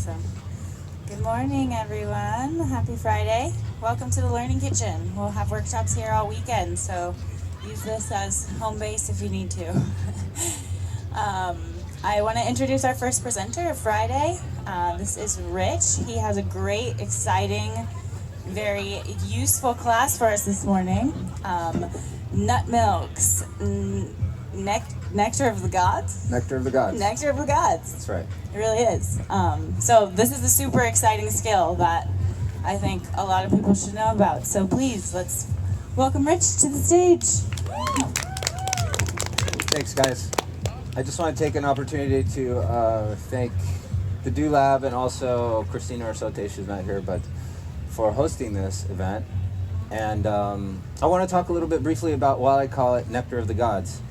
Awesome. Good morning, everyone. Happy Friday. Welcome to the Learning Kitchen. We'll have workshops here all weekend, so use this as home base if you need to. I want to introduce our first presenter of Friday. This is Rich. He has a great, exciting, very useful class for us this morning. Nut Milks, Nectar of the Gods? Nectar of the Gods. Nectar of the Gods. That's right. It really is. So this is a super exciting skill that I think a lot of people should know about. So please, let's welcome Rich to the stage. Thanks, guys. I just want to take an opportunity to thank the Do Lab and also Christina Arsote, she's not here, but for hosting this event. And I want to talk a little bit briefly about why I call it Nectar of the Gods.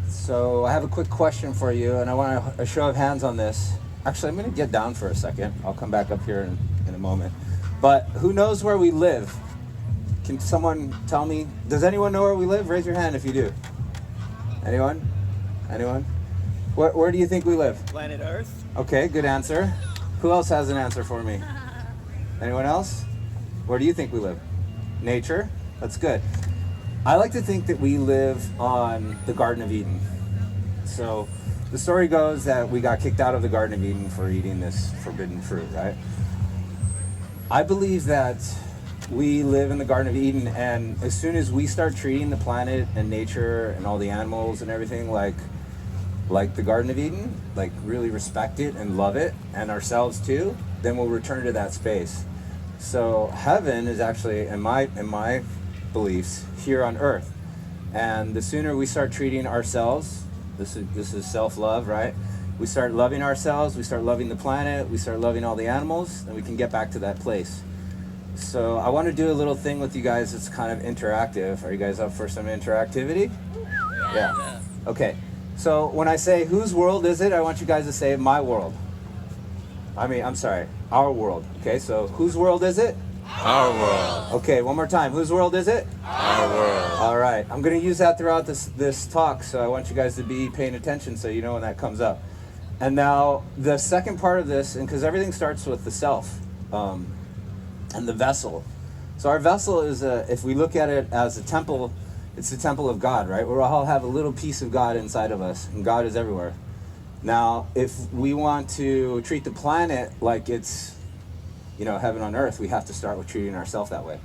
So I have a quick question for you, and I want a show of hands on this. Actually, I'm going to get down for a second. I'll come back up here in a moment. But who knows where we live? Can someone tell me? Does anyone know where we live? Raise your hand if you do. Anyone? Anyone? Where do you think we live? Planet Earth. Okay, good answer. Who else has an answer for me? Anyone else? Where do you think we live? Nature? That's good. I like to think that we live on the Garden of Eden. So the story goes that we got kicked out of the Garden of Eden for eating this forbidden fruit, right? I believe that we live in the Garden of Eden, and as soon as we start treating the planet and nature and all the animals and everything like the Garden of Eden, like really respect it and love it, and ourselves too, then we'll return to that space. So heaven is actually, in my beliefs, here on earth. And the sooner we start treating ourselves, this is self-love, right? We start loving ourselves, we start loving the planet, we start loving all the animals, and we can get back to that place. So I want to do a little thing with you guys that's kind of interactive. Are you guys up for some interactivity? Yeah. Okay. So when I say whose world is it, I want you guys to say my world. Our world. Okay, so whose world is it? Our world. Okay, one more time. Whose world is it? Our world. All right. I'm going to use that throughout this talk, so I want you guys to be paying attention so you know when that comes up. And now the second part of this, and because everything starts with the self and the vessel. So our vessel is, if we look at it as a temple, it's the temple of God, right? We all have a little piece of God inside of us, and God is everywhere. Now, if we want to treat the planet like it's, heaven on earth, we have to start with treating ourselves that way.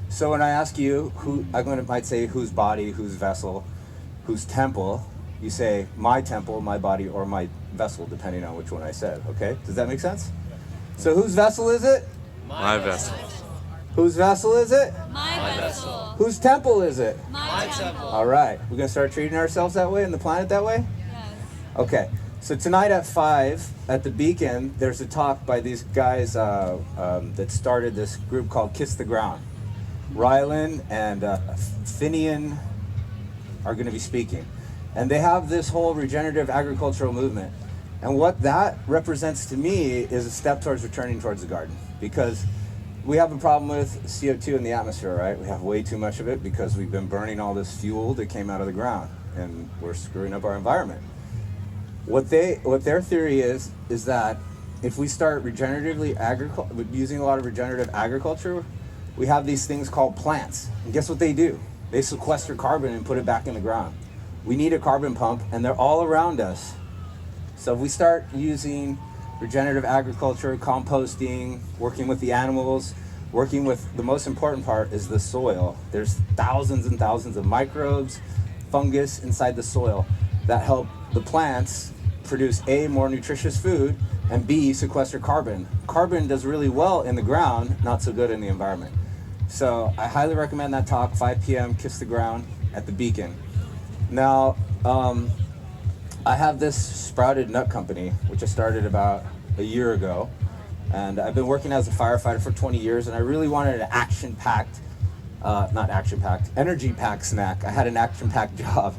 So when I ask you, might say whose body, whose vessel, whose temple, you say my temple, my body, or my vessel, depending on which one I said, okay? Does that make sense? So whose vessel is it? My vessel. Whose vessel is it? My vessel. Whose temple is it? My temple. All right, we're gonna start treating ourselves that way and the planet that way? Yes. Okay, so tonight at 5 at the Beacon, there's a talk by these guys that started this group called Kiss the Ground. Rylan and Finian are going to be speaking. And they have this whole regenerative agricultural movement. And what that represents to me is a step towards returning towards the garden. Because we have a problem with CO2 in the atmosphere, right? We have way too much of it because we've been burning all this fuel that came out of the ground. And we're screwing up our environment. What their theory is that if we start using a lot of regenerative agriculture, we have these things called plants. And guess what they do? They sequester carbon and put it back in the ground. We need a carbon pump, and they're all around us. So if we start using regenerative agriculture, composting, working with the animals, working with, the most important part is the soil. There's thousands and thousands of microbes, fungus inside the soil that help the plants produce A, more nutritious food, and B, sequester carbon. Carbon does really well in the ground, not so good in the environment. So I highly recommend that talk, 5 p.m., Kiss the Ground at the Beacon. Now, I have this sprouted nut company, which I started about a year ago. And I've been working as a firefighter for 20 years, and I really wanted an energy-packed snack. I had an action-packed job.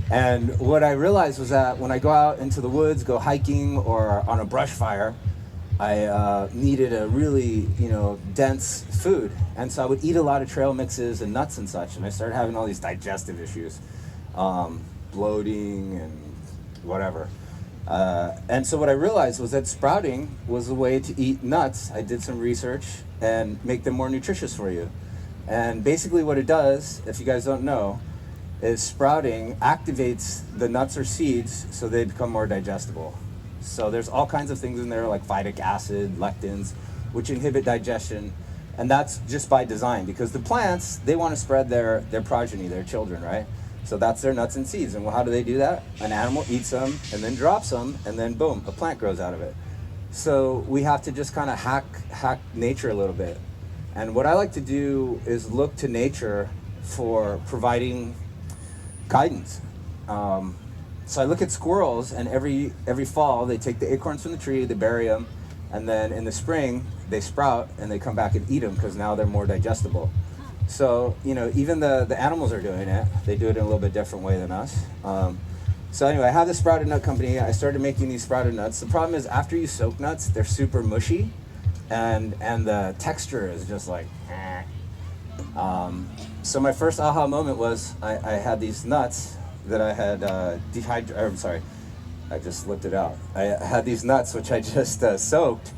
And what I realized was that when I go out into the woods, go hiking, or on a brush fire, I needed a really, dense food. And so I would eat a lot of trail mixes and nuts and such, and I started having all these digestive issues, bloating and whatever. And so what I realized was that sprouting was a way to eat nuts. I did some research and make them more nutritious for you. And basically what it does, if you guys don't know, is sprouting activates the nuts or seeds so they become more digestible. So there's all kinds of things in there like phytic acid, lectins, which inhibit digestion. And that's just by design, because the plants, they want to spread their progeny, their children, right? So that's their nuts and seeds. And how do they do that? An animal eats them and then drops them, and then boom, a plant grows out of it. So we have to just kind of hack nature a little bit. And what I like to do is look to nature for providing guidance. So I look at squirrels, and every fall they take the acorns from the tree, they bury them, and then in the spring they sprout and they come back and eat them because now they're more digestible. So, you know, even the animals are doing it. They do it in a little bit different way than us. So anyway, I have this sprouted nut company. I started making these sprouted nuts. The problem is after you soak nuts, they're super mushy, and the texture is just like, eh. So my first aha moment was I had these nuts that I had I just lipped it out. I had these nuts which I just soaked.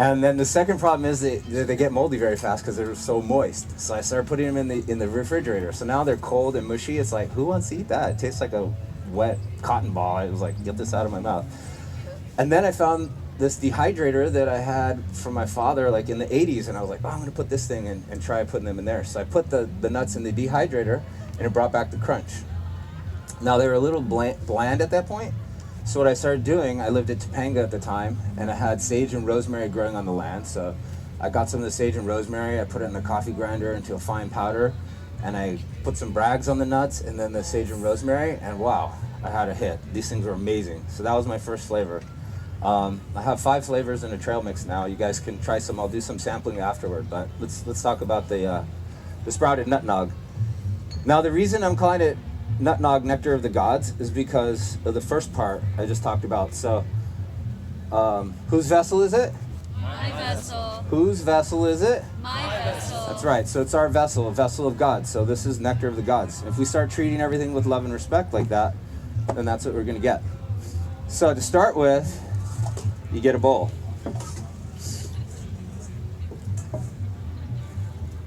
And then the second problem is they get moldy very fast because they're so moist. So I started putting them in the refrigerator. So now they're cold and mushy. It's like, who wants to eat that? It tastes like a wet cotton ball. It was like, get this out of my mouth. And then I found this dehydrator that I had from my father like in the 80s, and I was like, oh, I'm gonna put this thing in and try putting them in there. So I put the nuts in the dehydrator, and it brought back the crunch. Now they were a little bland at that point. So what I started doing, I lived at Topanga at the time, and I had sage and rosemary growing on the land. So I got some of the sage and rosemary, I put it in the coffee grinder into a fine powder, and I put some Braggs on the nuts and then the sage and rosemary, and wow, I had a hit. These things were amazing. So that was my first flavor. I have 5 flavors in a trail mix now. You guys can try some. I'll do some sampling afterward, but let's talk about the sprouted nut nog. Now the reason I'm calling it Nut Nog Nectar of the Gods is because of the first part I just talked about. So, whose vessel is it? My vessel. Whose vessel is it? My vessel. That's right. So it's our vessel, a vessel of God. So this is nectar of the gods. If we start treating everything with love and respect like that, then that's what we're going to get. So to start with, you get a bowl.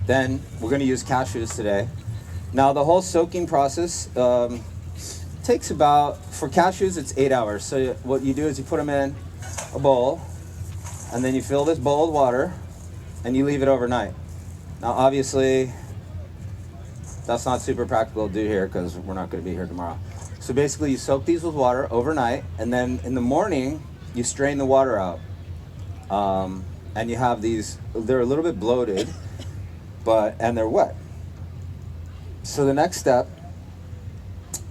Then we're going to use cashews today. Now the whole soaking process takes about, for cashews it's 8 hours. So what you do is you put them in a bowl, and then you fill this bowl with water, and you leave it overnight. Now obviously that's not super practical to do here because we're not going to be here tomorrow. So basically you soak these with water overnight, and then in the morning you strain the water out. And you have these, they're a little bit bloated, and they're wet. So the next step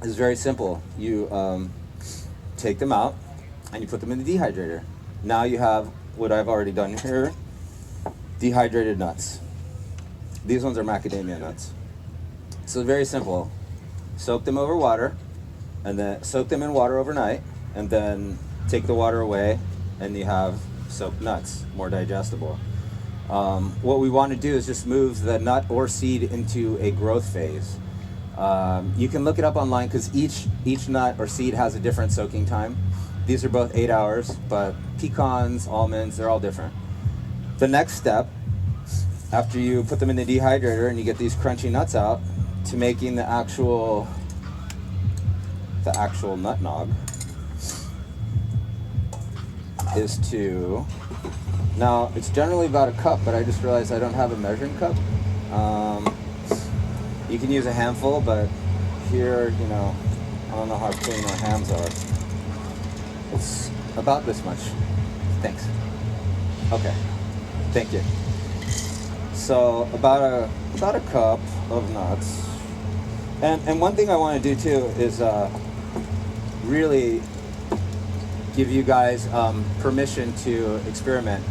is very simple. You take them out and you put them in the dehydrator. Now you have what I've already done here, dehydrated nuts. These ones are macadamia nuts. So very simple. Soak them over water, and then soak them in water overnight, and then take the water away, and you have soaked nuts, more digestible. What we want to do is just move the nut or seed into a growth phase. You can look it up online because each nut or seed has a different soaking time. These are both 8 hours, but pecans, almonds, they're all different. The next step, after you put them in the dehydrator and you get these crunchy nuts out, to making the actual nut nog, is to, now it's generally about a cup, but I just realized I don't have a measuring cup. You can use a handful, but here, you know, I don't know how clean our hands are. It's about this much. Thanks. Okay, thank you. So about a cup of nuts. And one thing I want to do too is really give you guys permission to experiment.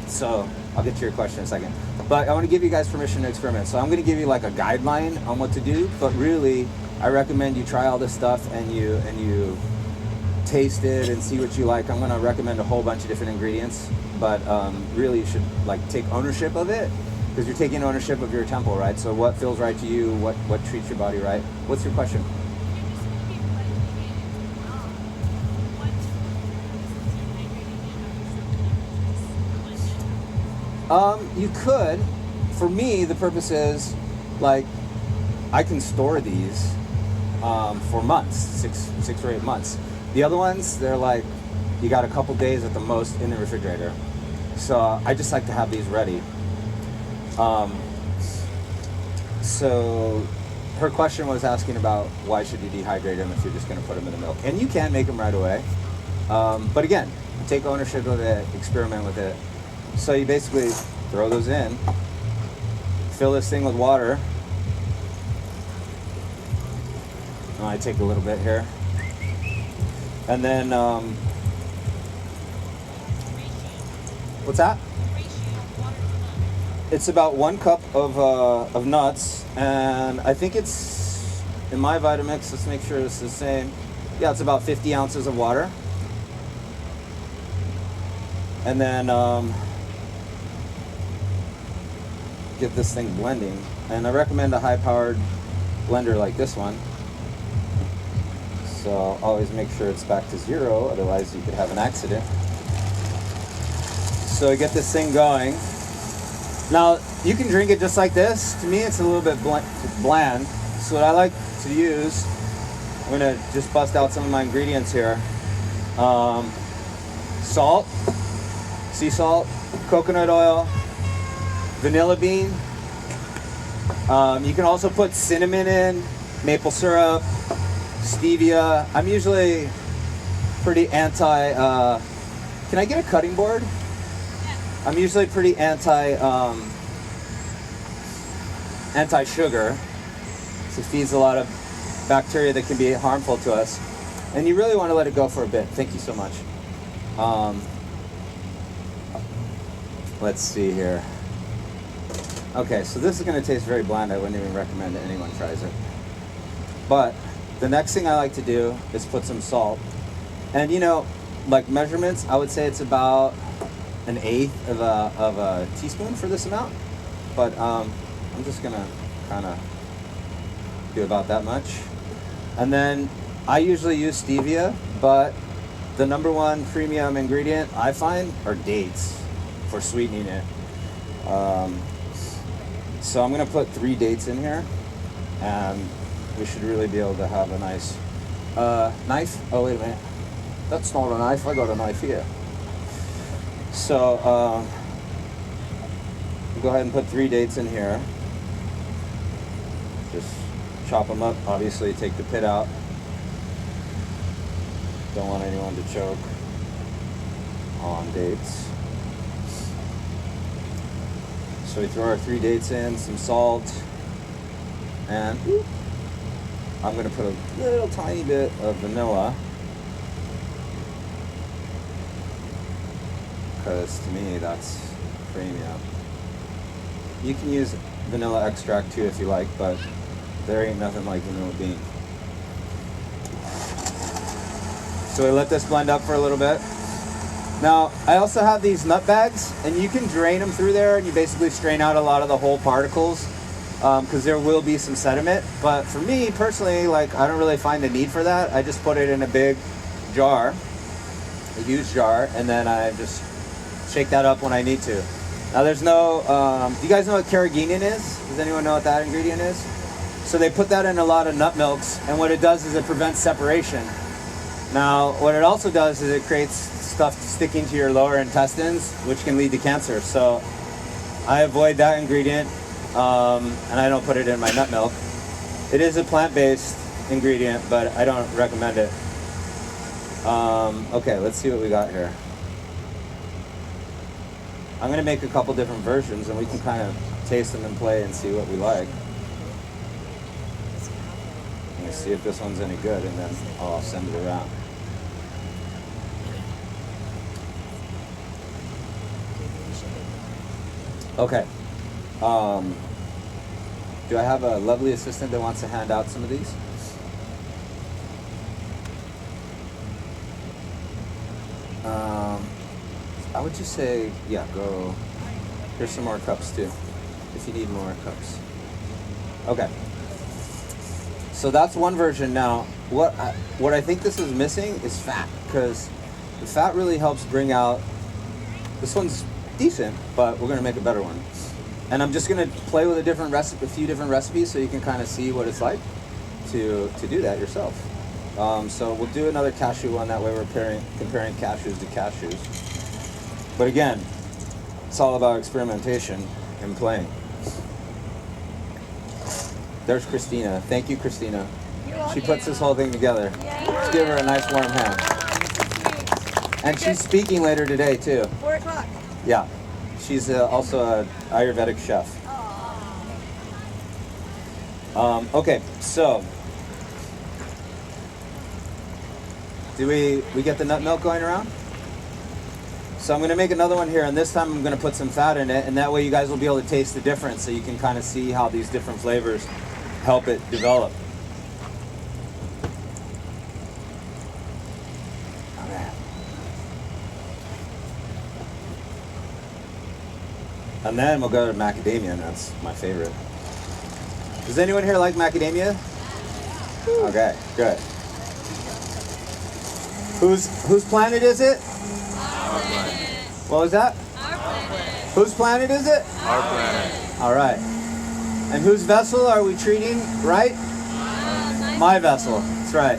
So I'll get to your question in a second. But I want to give you guys permission to experiment. So I'm going to give you like a guideline on what to do, but really I recommend you try all this stuff and you taste it and see what you like. I'm going to recommend a whole bunch of different ingredients, but really you should like take ownership of it, because you're taking ownership of your temple, right? So what feels right to you, what treats your body right? What's your question? You could. For me, the purpose is, like, I can store these for months, six or 8 months. The other ones, they're like, you got a couple days at the most in the refrigerator. So I just like to have these ready. So her question was asking about why should you dehydrate them if you're just going to put them in the milk. And you can make them right away. But again, take ownership of it, experiment with it. So you basically throw those in, fill this thing with water. I take a little bit here. And then, what's that? It's about 1 cup of nuts, and I think it's, in my Vitamix, let's make sure it's the same. Yeah, it's about 50 ounces of water. And then get this thing blending. And I recommend a high-powered blender like this one. So always make sure it's back to 0, otherwise you could have an accident. So get this thing going. Now, you can drink it just like this. To me, it's a little bit bland. So what I like to use, I'm gonna just bust out some of my ingredients here. Salt, sea salt, coconut oil, vanilla bean. You can also put cinnamon in, maple syrup, stevia. I'm usually pretty anti, can I get a cutting board? I'm usually pretty anti-sugar. So it feeds a lot of bacteria that can be harmful to us. And you really want to let it go for a bit. Thank you so much. Let's see here. Okay, so this is going to taste very bland. I wouldn't even recommend that anyone tries it. But the next thing I like to do is put some salt. And you know, like measurements, I would say it's about 1/8 of a teaspoon for this amount. But I'm just gonna kind of do about that much. And then I usually use stevia, but the #1 premium ingredient I find are dates for sweetening it. So I'm gonna put 3 dates in here, and we should really be able to have a nice knife. Oh, wait a minute. That's not a knife. I got a knife here. So go ahead and put 3 dates in here. Just chop them up. Obviously, take the pit out. Don't want anyone to choke on dates. So we throw our 3 dates in, some salt, and I'm going to put a little tiny bit of vanilla, because to me that's premium. You can use vanilla extract too if you like, but there ain't nothing like vanilla bean. So we let this blend up for a little bit. Now, I also have these nut bags, and you can drain them through there, and you basically strain out a lot of the whole particles, because there will be some sediment. But for me, personally, like, I don't really find the need for that. I just put it in a big jar, a huge jar, and then I just shake that up when I need to. Now, there's no, do you guys know what carrageenan is? Does anyone know what that ingredient is? So they put that in a lot of nut milks, and what it does is it prevents separation. Now, what it also does is it creates stuff sticking to your lower intestines, which can lead to cancer. So I avoid that ingredient, and I don't put it in my nut milk. It is a plant-based ingredient, but I don't recommend it. Okay, let's see what we got here. I'm going to make a couple different versions, and we can kind of taste them and play and see what we like. Let me see if this one's any good, and then I'll send it around. Okay. Do I have a lovely assistant that wants to hand out some of these? I would just say, yeah, go. Here's some more cups too, if you need more cups. Okay. So that's one version. Now, what I think this is missing is fat, because the fat really helps bring out. This one's decent, but we're gonna make a better one. And I'm just gonna play with a few different recipes so you can kind of see what it's like to do that yourself. So we'll do another cashew one, that way we're comparing cashews to cashews. But again, it's all about experimentation and playing. There's Christina. Thank you, Christina. She puts this whole thing together. Let's give her a nice warm hand. And she's speaking later today too. 4 o'clock. Yeah. She's also an Ayurvedic chef. Okay, so do we get the nut milk going around? So I'm going to make another one here, and this time I'm going to put some fat in it, and that way you guys will be able to taste the difference, so you can kind of see how these different flavors help it develop. Okay. And then we'll go to macadamia, and that's my favorite. Does anyone here like macadamia? Okay, good. Whose planet is it? Our planet. What was that? Our planet. Whose planet is it? Our planet. All right. And whose vessel are we treating right? My vessel. That's right.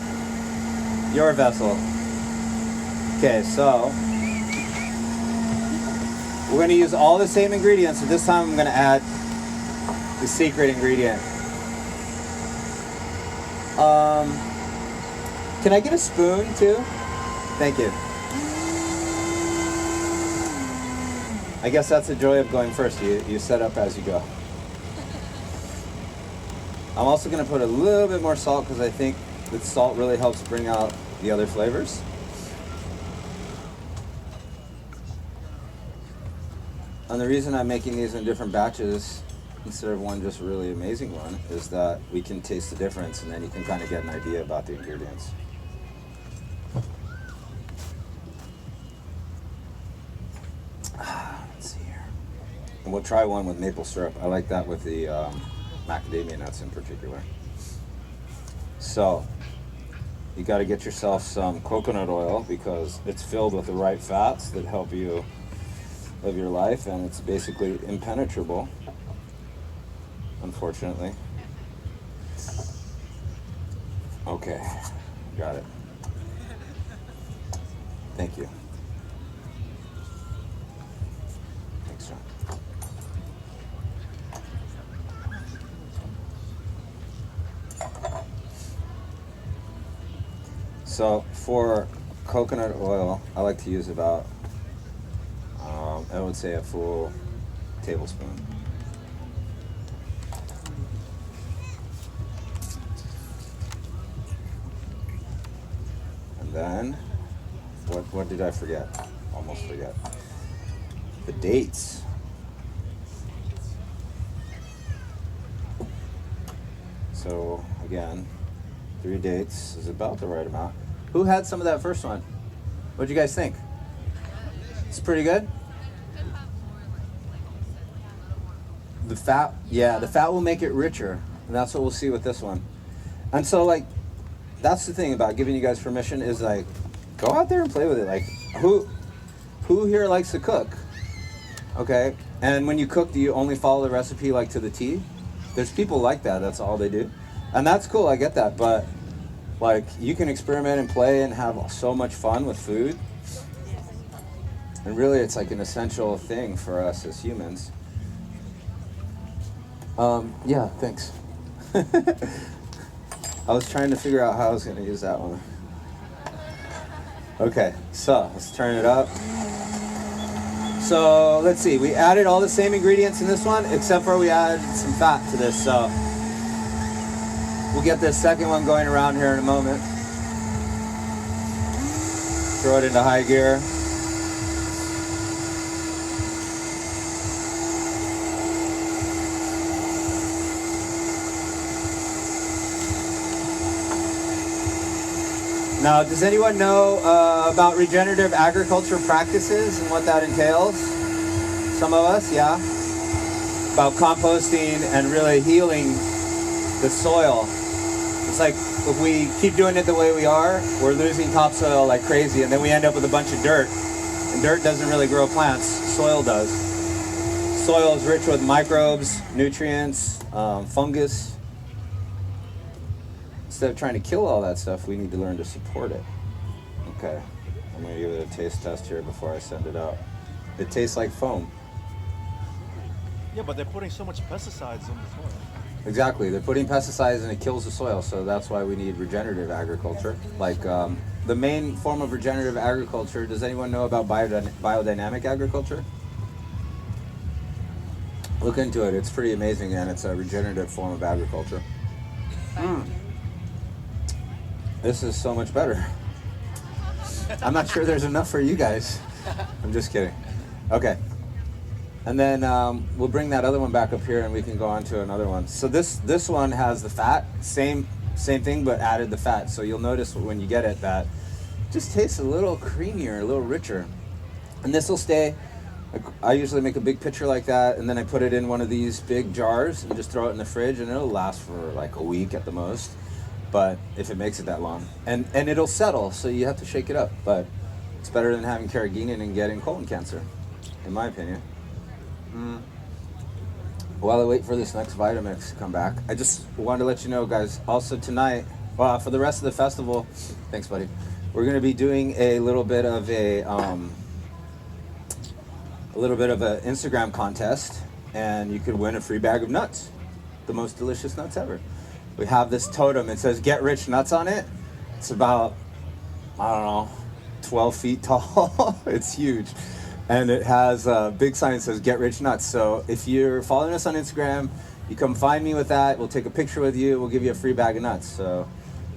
Your vessel. Okay, so we're going to use all the same ingredients, so this time I'm going to add the secret ingredient. Can I get a spoon too? Thank you. I guess that's the joy of going first. You set up as you go. I'm also going to put a little bit more salt because I think that salt really helps bring out the other flavors. And the reason I'm making these in different batches instead of one just really amazing one is that we can taste the difference, and then you can kind of get an idea about the ingredients. Let's see here. And we'll try one with maple syrup. I like that with the macadamia nuts in particular. So you got to get yourself some coconut oil because it's filled with the right fats that help you live your life, and it's basically impenetrable, unfortunately. Okay, got it. Thank you. Thanks, John. So for coconut oil, I like to use about, I would say a full tablespoon. And then, what did I forget? Almost forget. The dates. So again, 3 dates is about the right amount. Who had some of that first one? What'd you guys think? It's pretty good? The fat, yeah, the fat will make it richer, and that's what we'll see with this one. And so, like, that's the thing about giving you guys permission is, like, go out there and play with it. Like, who here likes to cook? Okay, and when you cook, do you only follow the recipe, like, to the T? There's people like that, that's all they do. And that's cool, I get that, but, like, you can experiment and play and have so much fun with food. And really, it's like an essential thing for us as humans. Yeah, thanks. I was trying to figure out how I was going to use that one. Okay, so let's turn it up. So let's see, we added all the same ingredients in this one, except for we added some fat to this. So we'll get this second one going around here in a moment. Throw it into high gear. Now, does anyone know about regenerative agriculture practices and what that entails? Some of us, yeah? About composting and really healing the soil. It's like if we keep doing it the way we are, we're losing topsoil like crazy, and then we end up with a bunch of dirt. And Dirt doesn't really grow plants, soil does. Soil is rich with microbes, nutrients, fungus. Instead of trying to kill all that stuff, we need to learn to support it. Okay, I'm gonna give it a taste test here before I send it out. It tastes like foam. Yeah, but they're putting so much pesticides on the soil. Exactly, they're putting pesticides and it kills the soil, so that's why we need regenerative agriculture. Like the main form of regenerative agriculture, does anyone know about biodynamic agriculture? Look into it, it's pretty amazing, and it's a regenerative form of agriculture. This is so much better. I'm not sure there's enough for you guys. I'm just kidding. Okay. And then we'll bring that other one back up here and we can go on to another one. So this one has the fat, same thing, but added the fat. So you'll notice when you get it that it just tastes a little creamier, a little richer. And this will stay, I usually make a big pitcher like that and then I put it in one of these big jars and just throw it in the fridge and it'll last for like a week at the most. But if it makes it that long. And it'll settle, so you have to shake it up. But it's better than having carrageenan and getting colon cancer, in my opinion. While I wait for this next Vitamix to come back, I just wanted to let you know, guys, also tonight, for the rest of the festival, thanks buddy, we're going to be doing a little bit of an Instagram contest, and you could win a free bag of nuts, the most delicious nuts ever. We have this totem, it says get rich nuts on it. It's about, I don't know, 12 feet tall. It's huge. And it has a big sign that says get rich nuts. So if you're following us on Instagram, you come find me with that. We'll take a picture with you. We'll give you a free bag of nuts. So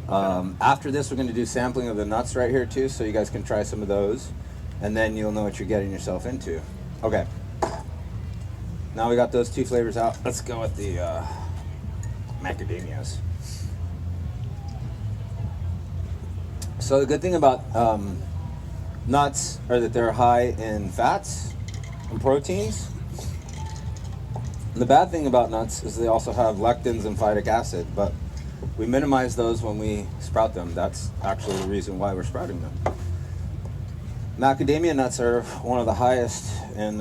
after this, we're going to do sampling of the nuts right here too, so you guys can try some of those. And then you'll know what you're getting yourself into. Okay. Now we got those two flavors out. Let's go with the macadamias. So the good thing about nuts are that they're high in fats and proteins. And the bad thing about nuts is they also have lectins and phytic acid, but we minimize those when we sprout them. That's actually the reason why we're sprouting them. Macadamia nuts are one of the highest in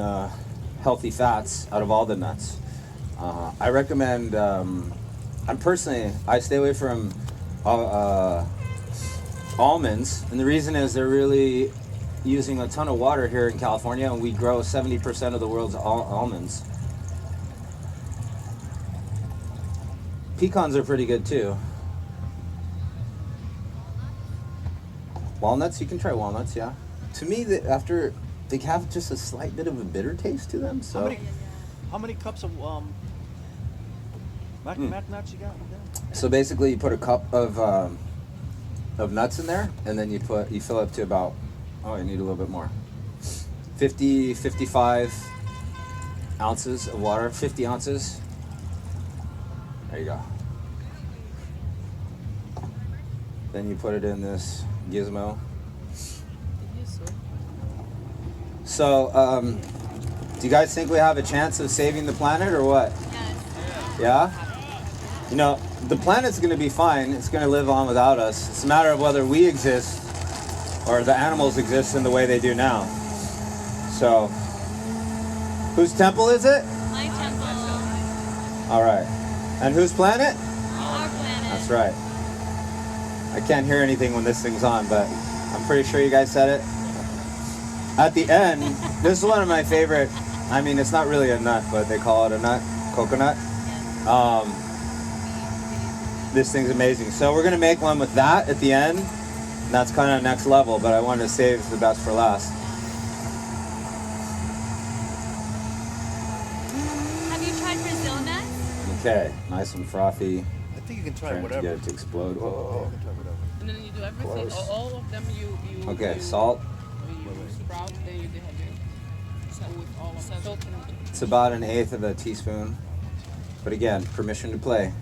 healthy fats out of all the nuts. I recommend, I stay away from almonds, and the reason is they're really using a ton of water here in California, and we grow 70% of the world's almonds. Pecans are pretty good too. Walnuts, you can try walnuts, yeah. To me, they have just a slight bit of a bitter taste to them. So how many cups of mac nuts you got? So basically, you put a cup of nuts in there, and then you fill up to about, you need a little bit more, 55 ounces of water, 50 ounces. There you go. Then you put it in this gizmo. So, do you guys think we have a chance of saving the planet or what? Yes. Yeah? You know, the planet's going to be fine. It's going to live on without us. It's a matter of whether we exist or the animals exist in the way they do now. So, whose temple is it? My temple. All right. And whose planet? Our planet. That's right. I can't hear anything when this thing's on, but I'm pretty sure you guys said it. At the end, this is one of my favorite, I mean, it's not really a nut, but they call it a nut, coconut. This thing's amazing. So we're going to make one with that at the end. And that's kind of next level, but I wanted to save the best for last. Have you tried Brazil nuts? Okay, nice and frothy. I think you can try Trying to whatever. get it to explode. Yeah, Whoa. you can try whatever. And then you do everything. Close. All of them you Okay, you, salt. you sprout, then you dehydrate. So with all of them. It's about 1/8 of a teaspoon. But again, permission to play.